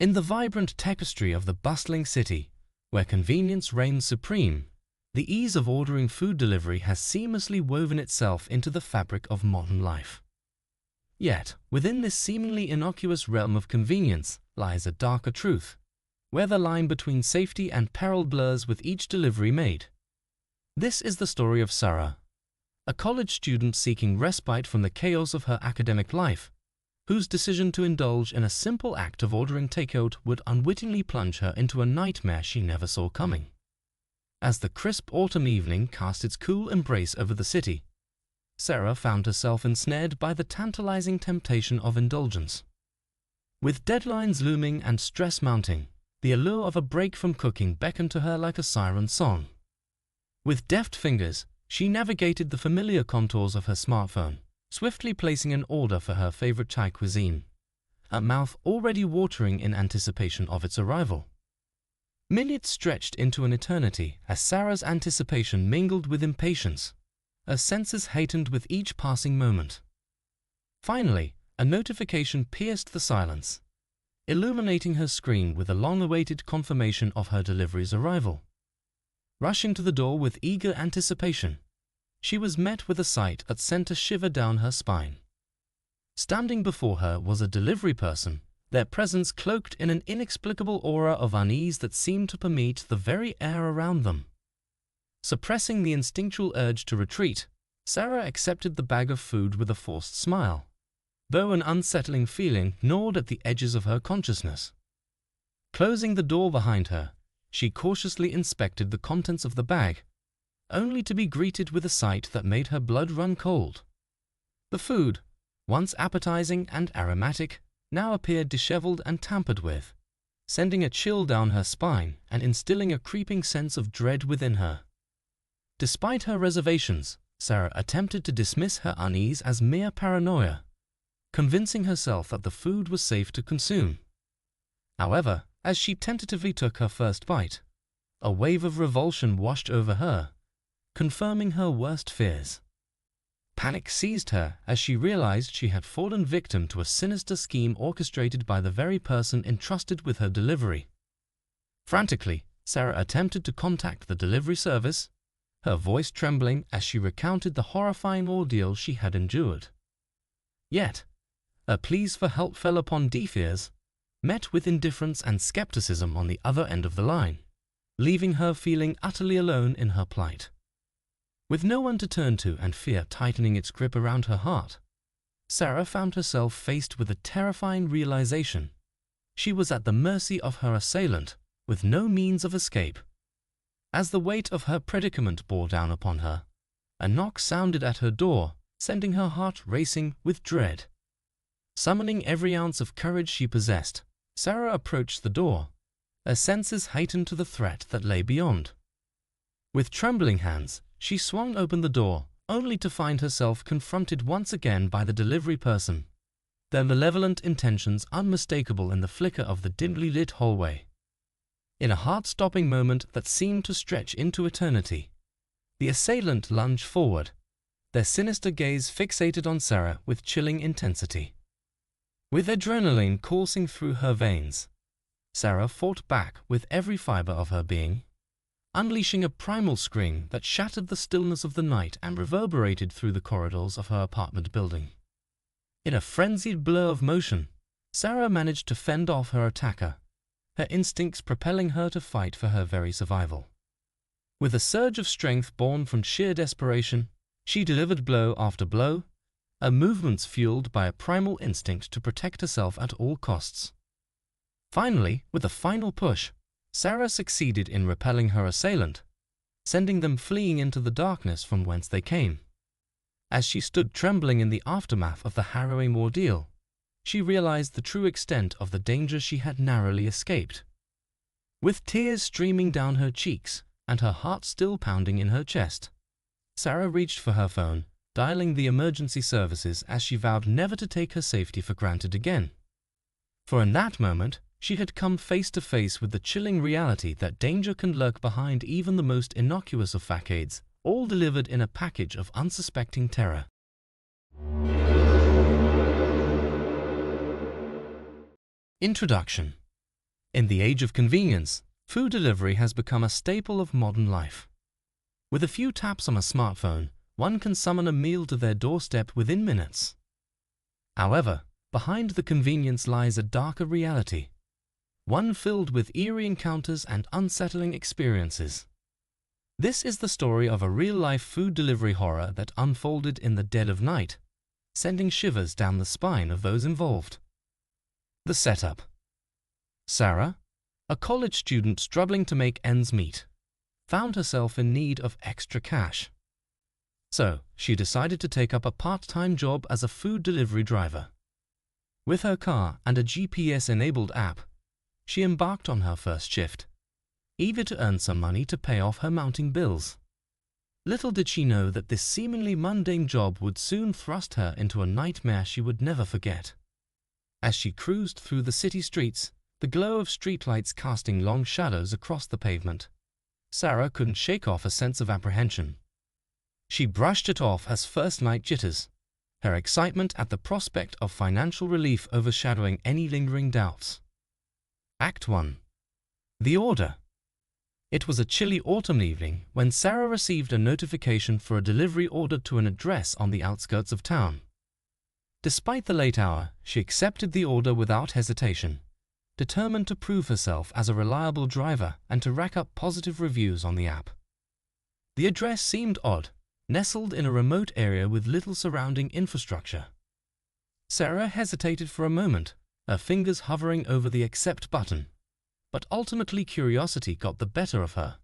In the vibrant tapestry of the bustling city, where convenience reigns supreme, the ease of ordering food delivery has seamlessly woven itself into the fabric of modern life. Yet, within this seemingly innocuous realm of convenience lies a darker truth, where the line between safety and peril blurs with each delivery made. This is the story of Sarah, a college student seeking respite from the chaos of her academic life, whose decision to indulge in a simple act of ordering takeout would unwittingly plunge her into a nightmare she never saw coming. As the crisp autumn evening cast its cool embrace over the city, Sarah found herself ensnared by the tantalizing temptation of indulgence. With deadlines looming and stress mounting, the allure of a break from cooking beckoned to her like a siren song. With deft fingers, she navigated the familiar contours of her smartphone, swiftly placing an order for her favorite Thai cuisine, her mouth already watering in anticipation of its arrival. Minutes stretched into an eternity as Sarah's anticipation mingled with impatience, her senses heightened with each passing moment. Finally, a notification pierced the silence, illuminating her screen with a long-awaited confirmation of her delivery's arrival. Rushing to the door with eager anticipation, she was met with a sight that sent a shiver down her spine. Standing before her was a delivery person, their presence cloaked in an inexplicable aura of unease that seemed to permeate the very air around them. Suppressing the instinctual urge to retreat, Sarah accepted the bag of food with a forced smile, though an unsettling feeling gnawed at the edges of her consciousness. Closing the door behind her, she cautiously inspected the contents of the bag, only to be greeted with a sight that made her blood run cold. The food, once appetizing and aromatic, now appeared disheveled and tampered with, sending a chill down her spine and instilling a creeping sense of dread within her. Despite her reservations, Sarah attempted to dismiss her unease as mere paranoia, convincing herself that the food was safe to consume. However, as she tentatively took her first bite, a wave of revulsion washed over her, confirming her worst fears. Panic seized her as she realized she had fallen victim to a sinister scheme orchestrated by the very person entrusted with her delivery. Frantically, Sarah attempted to contact the delivery service, her voice trembling as she recounted the horrifying ordeal she had endured. Yet, her pleas for help fell upon deaf ears, met with indifference and skepticism on the other end of the line, leaving her feeling utterly alone in her plight. With no one to turn to and fear tightening its grip around her heart, Sarah found herself faced with a terrifying realization. She was at the mercy of her assailant, with no means of escape. As the weight of her predicament bore down upon her, a knock sounded at her door, sending her heart racing with dread. Summoning every ounce of courage she possessed, Sarah approached the door, her senses heightened to the threat that lay beyond. With trembling hands, she swung open the door, only to find herself confronted once again by the delivery person, their malevolent intentions unmistakable in the flicker of the dimly lit hallway. In a heart-stopping moment that seemed to stretch into eternity, the assailant lunged forward, their sinister gaze fixated on Sarah with chilling intensity. With adrenaline coursing through her veins, Sarah fought back with every fiber of her being, unleashing a primal scream that shattered the stillness of the night and reverberated through the corridors of her apartment building. In a frenzied blur of motion, Sarah managed to fend off her attacker, her instincts propelling her to fight for her very survival. With a surge of strength born from sheer desperation, she delivered blow after blow, her movements fueled by a primal instinct to protect herself at all costs. Finally, with a final push, Sarah succeeded in repelling her assailant, sending them fleeing into the darkness from whence they came. As she stood trembling in the aftermath of the harrowing ordeal, she realized the true extent of the danger she had narrowly escaped. With tears streaming down her cheeks and her heart still pounding in her chest, Sarah reached for her phone, dialing the emergency services as she vowed never to take her safety for granted again. For in that moment, she had come face to face with the chilling reality that danger can lurk behind even the most innocuous of facades, all delivered in a package of unsuspecting terror. Introduction. In the age of convenience, food delivery has become a staple of modern life. With a few taps on a smartphone, one can summon a meal to their doorstep within minutes. However, behind the convenience lies a darker reality, one filled with eerie encounters and unsettling experiences. This is the story of a real-life food delivery horror that unfolded in the dead of night, sending shivers down the spine of those involved. The setup. Sarah, a college student struggling to make ends meet, found herself in need of extra cash. So, she decided to take up a part-time job as a food delivery driver. With her car and a GPS-enabled app, she embarked on her first shift, eager to earn some money to pay off her mounting bills. Little did she know that this seemingly mundane job would soon thrust her into a nightmare she would never forget. As she cruised through the city streets, the glow of streetlights casting long shadows across the pavement, Sarah couldn't shake off a sense of apprehension. She brushed it off as first-night jitters, her excitement at the prospect of financial relief overshadowing any lingering doubts. Act 1. The order. It was a chilly autumn evening when Sarah received a notification for a delivery order to an address on the outskirts of town. Despite the late hour, she accepted the order without hesitation, determined to prove herself as a reliable driver and to rack up positive reviews on the app. The address seemed odd, nestled in a remote area with little surrounding infrastructure. Sarah hesitated for a moment, her fingers hovering over the accept button, but ultimately curiosity got the better of her.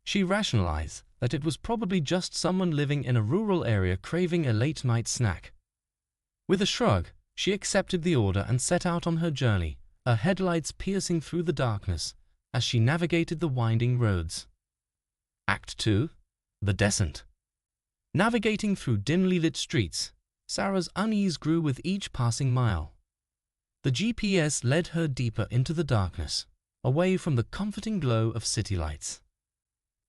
She rationalized that it was probably just someone living in a rural area craving a late-night snack. With a shrug, she accepted the order and set out on her journey, her headlights piercing through the darkness as she navigated the winding roads. Act 2. The descent. Navigating through dimly lit streets, Sarah's unease grew with each passing mile. The GPS led her deeper into the darkness, away from the comforting glow of city lights.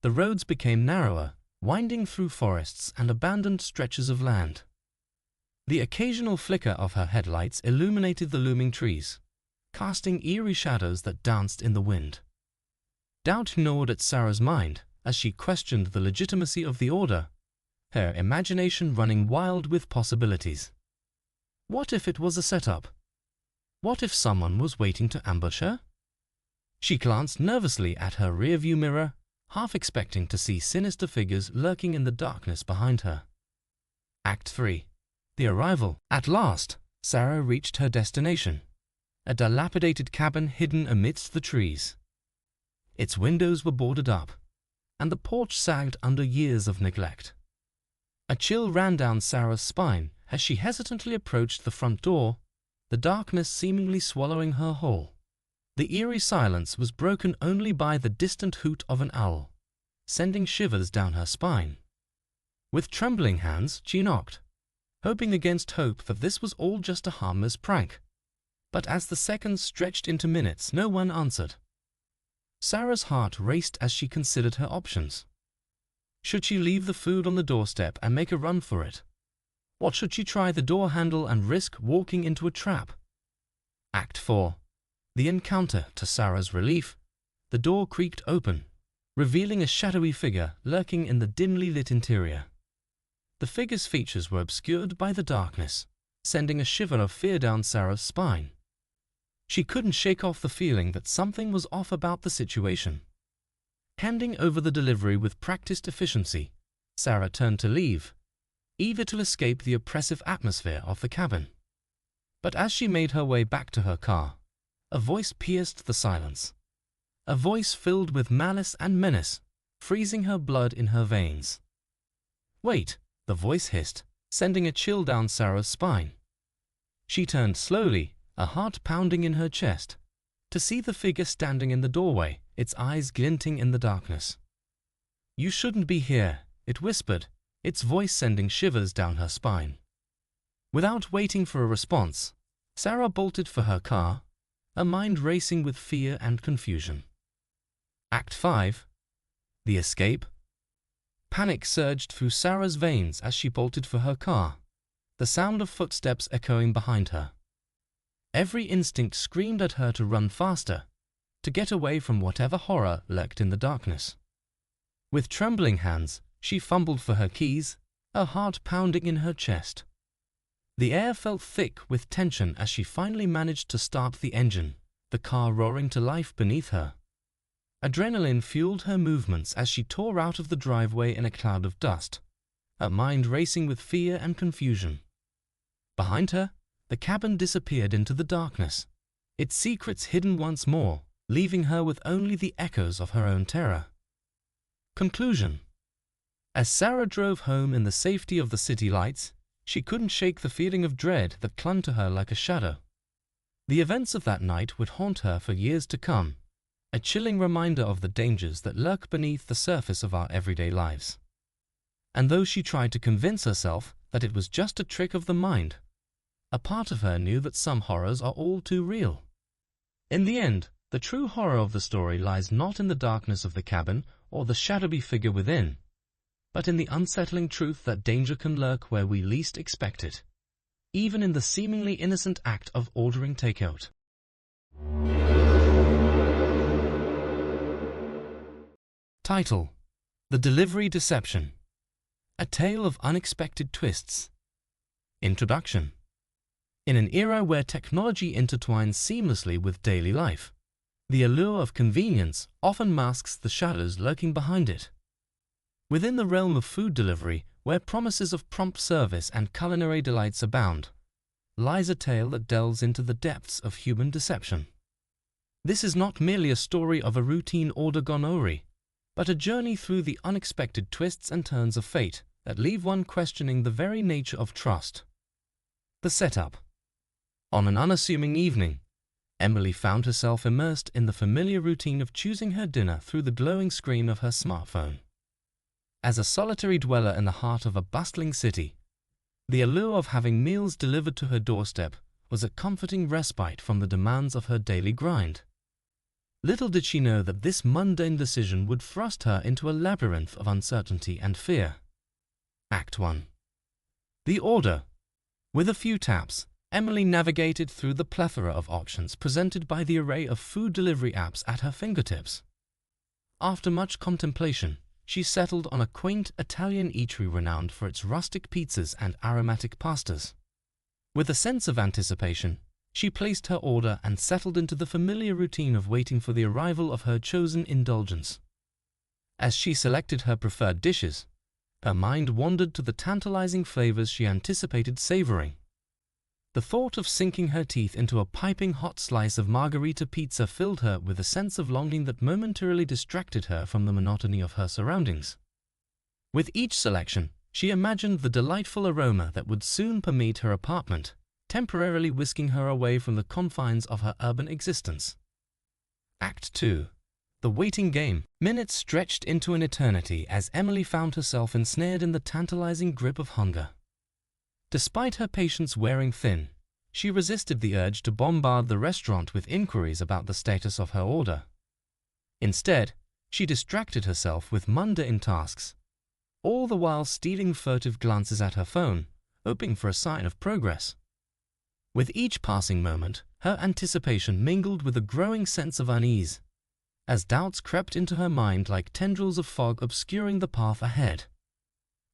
The roads became narrower, winding through forests and abandoned stretches of land. The occasional flicker of her headlights illuminated the looming trees, casting eerie shadows that danced in the wind. Doubt gnawed at Sarah's mind as she questioned the legitimacy of the order, her imagination running wild with possibilities. What if it was a setup? What if someone was waiting to ambush her? She glanced nervously at her rearview mirror, half expecting to see sinister figures lurking in the darkness behind her. Act 3. The arrival. At last, Sarah reached her destination, a dilapidated cabin hidden amidst the trees. Its windows were boarded up, and the porch sagged under years of neglect. A chill ran down Sarah's spine as she hesitantly approached the front door, the darkness seemingly swallowing her whole. The eerie silence was broken only by the distant hoot of an owl, sending shivers down her spine. With trembling hands, she knocked, hoping against hope that this was all just a harmless prank. But as the seconds stretched into minutes, no one answered. Sarah's heart raced as she considered her options. Should she leave the food on the doorstep and make a run for it? Or should she try the door handle and risk walking into a trap? Act 4. The encounter. To Sarah's relief, the door creaked open, revealing a shadowy figure lurking in the dimly lit interior. The figure's features were obscured by the darkness, sending a shiver of fear down Sarah's spine. She couldn't shake off the feeling that something was off about the situation. Handing over the delivery with practiced efficiency, Sarah turned to leave, eager to escape the oppressive atmosphere of the cabin. But as she made her way back to her car, a voice pierced the silence. A voice filled with malice and menace, freezing her blood in her veins. "Wait," the voice hissed, sending a chill down Sarah's spine. She turned slowly, a heart pounding in her chest, to see the figure standing in the doorway, its eyes glinting in the darkness. "You shouldn't be here," it whispered, its voice sending shivers down her spine. Without waiting for a response, Sarah bolted for her car, her mind racing with fear and confusion. Act 5. The escape. Panic surged through Sarah's veins as she bolted for her car, the sound of footsteps echoing behind her. Every instinct screamed at her to run faster, to get away from whatever horror lurked in the darkness. With trembling hands, she fumbled for her keys, her heart pounding in her chest. The air felt thick with tension as she finally managed to start the engine, the car roaring to life beneath her. Adrenaline fueled her movements as she tore out of the driveway in a cloud of dust, her mind racing with fear and confusion. Behind her, the cabin disappeared into the darkness, its secrets hidden once more, leaving her with only the echoes of her own terror. Conclusion. As Sarah drove home in the safety of the city lights, she couldn't shake the feeling of dread that clung to her like a shadow. The events of that night would haunt her for years to come, a chilling reminder of the dangers that lurk beneath the surface of our everyday lives. And though she tried to convince herself that it was just a trick of the mind, a part of her knew that some horrors are all too real. In the end, the true horror of the story lies not in the darkness of the cabin or the shadowy figure within, but in the unsettling truth that danger can lurk where we least expect it, even in the seemingly innocent act of ordering takeout. Title: The Delivery Deception. A Tale of Unexpected Twists. Introduction. In an era where technology intertwines seamlessly with daily life, the allure of convenience often masks the shadows lurking behind it. Within the realm of food delivery, where promises of prompt service and culinary delights abound, lies a tale that delves into the depths of human deception. This is not merely a story of a routine order gone awry, but a journey through the unexpected twists and turns of fate that leave one questioning the very nature of trust. The setup. On an unassuming evening, Emily found herself immersed in the familiar routine of choosing her dinner through the glowing screen of her smartphone. As a solitary dweller in the heart of a bustling city, the allure of having meals delivered to her doorstep was a comforting respite from the demands of her daily grind. Little did she know that this mundane decision would thrust her into a labyrinth of uncertainty and fear. Act 1. The order. With a few taps, Emily navigated through the plethora of options presented by the array of food delivery apps at her fingertips. After much contemplation, she settled on a quaint Italian eatery renowned for its rustic pizzas and aromatic pastas. With a sense of anticipation, she placed her order and settled into the familiar routine of waiting for the arrival of her chosen indulgence. As she selected her preferred dishes, her mind wandered to the tantalizing flavors she anticipated savoring. The thought of sinking her teeth into a piping hot slice of margherita pizza filled her with a sense of longing that momentarily distracted her from the monotony of her surroundings. With each selection, she imagined the delightful aroma that would soon permeate her apartment, temporarily whisking her away from the confines of her urban existence. Act 2. The waiting game. Minutes stretched into an eternity as Emily found herself ensnared in the tantalizing grip of hunger. Despite her patience wearing thin, she resisted the urge to bombard the restaurant with inquiries about the status of her order. Instead, she distracted herself with mundane tasks, all the while stealing furtive glances at her phone, hoping for a sign of progress. With each passing moment, her anticipation mingled with a growing sense of unease, as doubts crept into her mind like tendrils of fog obscuring the path ahead.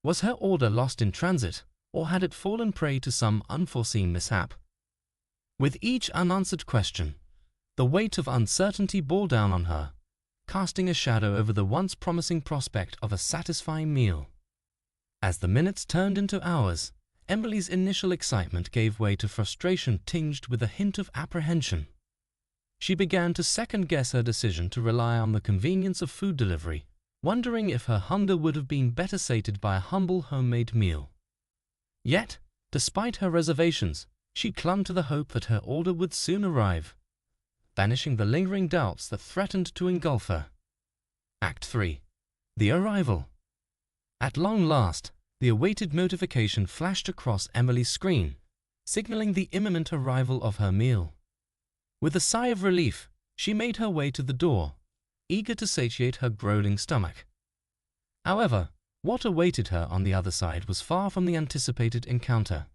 Was her order lost in transit, or had it fallen prey to some unforeseen mishap? With each unanswered question, the weight of uncertainty bore down on her, casting a shadow over the once promising prospect of a satisfying meal. As the minutes turned into hours, Emily's initial excitement gave way to frustration tinged with a hint of apprehension. She began to second-guess her decision to rely on the convenience of food delivery, wondering if her hunger would have been better sated by a humble homemade meal. Yet, despite her reservations, she clung to the hope that her order would soon arrive, banishing the lingering doubts that threatened to engulf her. Act 3. The Arrival. At long last, the awaited notification flashed across Emily's screen, signaling the imminent arrival of her meal. With a sigh of relief, she made her way to the door, eager to satiate her growling stomach. However, what awaited her on the other side was far from the anticipated encounter.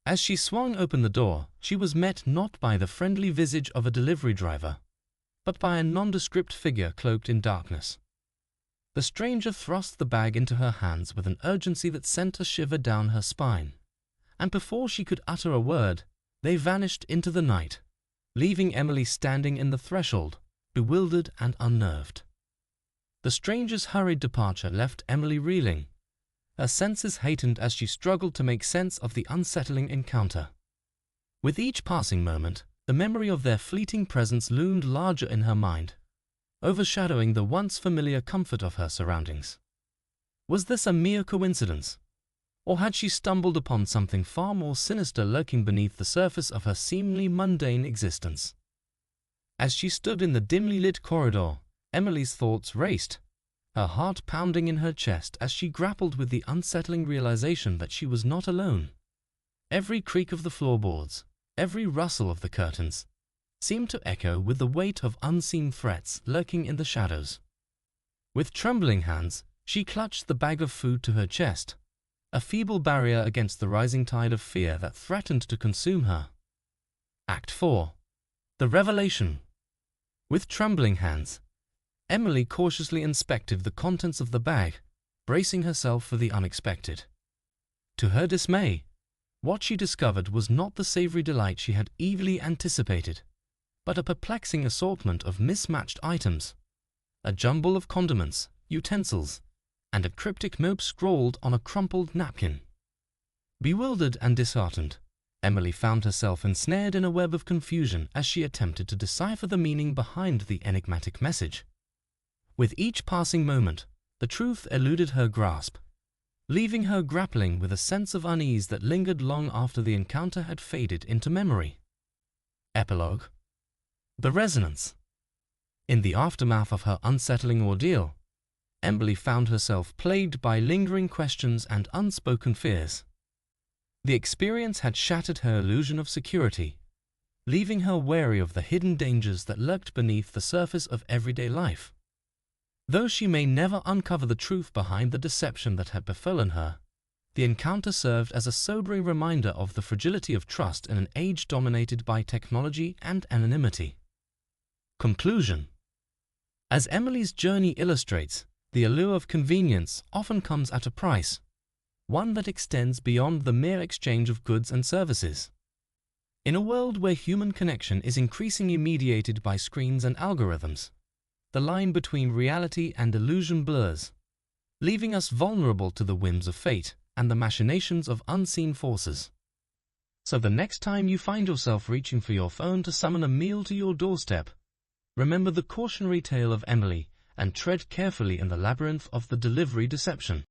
As she swung open the door, she was met not by the friendly visage of a delivery driver, but by a nondescript figure cloaked in darkness. The stranger thrust the bag into her hands with an urgency that sent a shiver down her spine, and before she could utter a word, they vanished into the night, leaving Emily standing in the threshold, bewildered and unnerved. The stranger's hurried departure left Emily reeling, her senses heightened as she struggled to make sense of the unsettling encounter. With each passing moment, the memory of their fleeting presence loomed larger in her mind, overshadowing the once familiar comfort of her surroundings. Was this a mere coincidence, or had she stumbled upon something far more sinister lurking beneath the surface of her seemingly mundane existence? As she stood in the dimly lit corridor, Emily's thoughts raced, her heart pounding in her chest as she grappled with the unsettling realization that she was not alone. Every creak of the floorboards, every rustle of the curtains, seemed to echo with the weight of unseen threats lurking in the shadows. With trembling hands, she clutched the bag of food to her chest, a feeble barrier against the rising tide of fear that threatened to consume her. Act 4. The Revelation. With trembling hands, Emily cautiously inspected the contents of the bag, bracing herself for the unexpected. To her dismay, what she discovered was not the savory delight she had eagerly anticipated, but a perplexing assortment of mismatched items, a jumble of condiments, utensils, and a cryptic note scrawled on a crumpled napkin. Bewildered and disheartened, Emily found herself ensnared in a web of confusion as she attempted to decipher the meaning behind the enigmatic message. With each passing moment, the truth eluded her grasp, leaving her grappling with a sense of unease that lingered long after the encounter had faded into memory. Epilogue. The Resonance. In the aftermath of her unsettling ordeal, Emily found herself plagued by lingering questions and unspoken fears. The experience had shattered her illusion of security, leaving her wary of the hidden dangers that lurked beneath the surface of everyday life. Though she may never uncover the truth behind the deception that had befallen her, the encounter served as a sobering reminder of the fragility of trust in an age dominated by technology and anonymity. Conclusion. As Emily's journey illustrates, the allure of convenience often comes at a price, one that extends beyond the mere exchange of goods and services. In a world where human connection is increasingly mediated by screens and algorithms, the line between reality and illusion blurs, leaving us vulnerable to the whims of fate and the machinations of unseen forces. So the next time you find yourself reaching for your phone to summon a meal to your doorstep, remember the cautionary tale of Emily and tread carefully in the labyrinth of the delivery deception.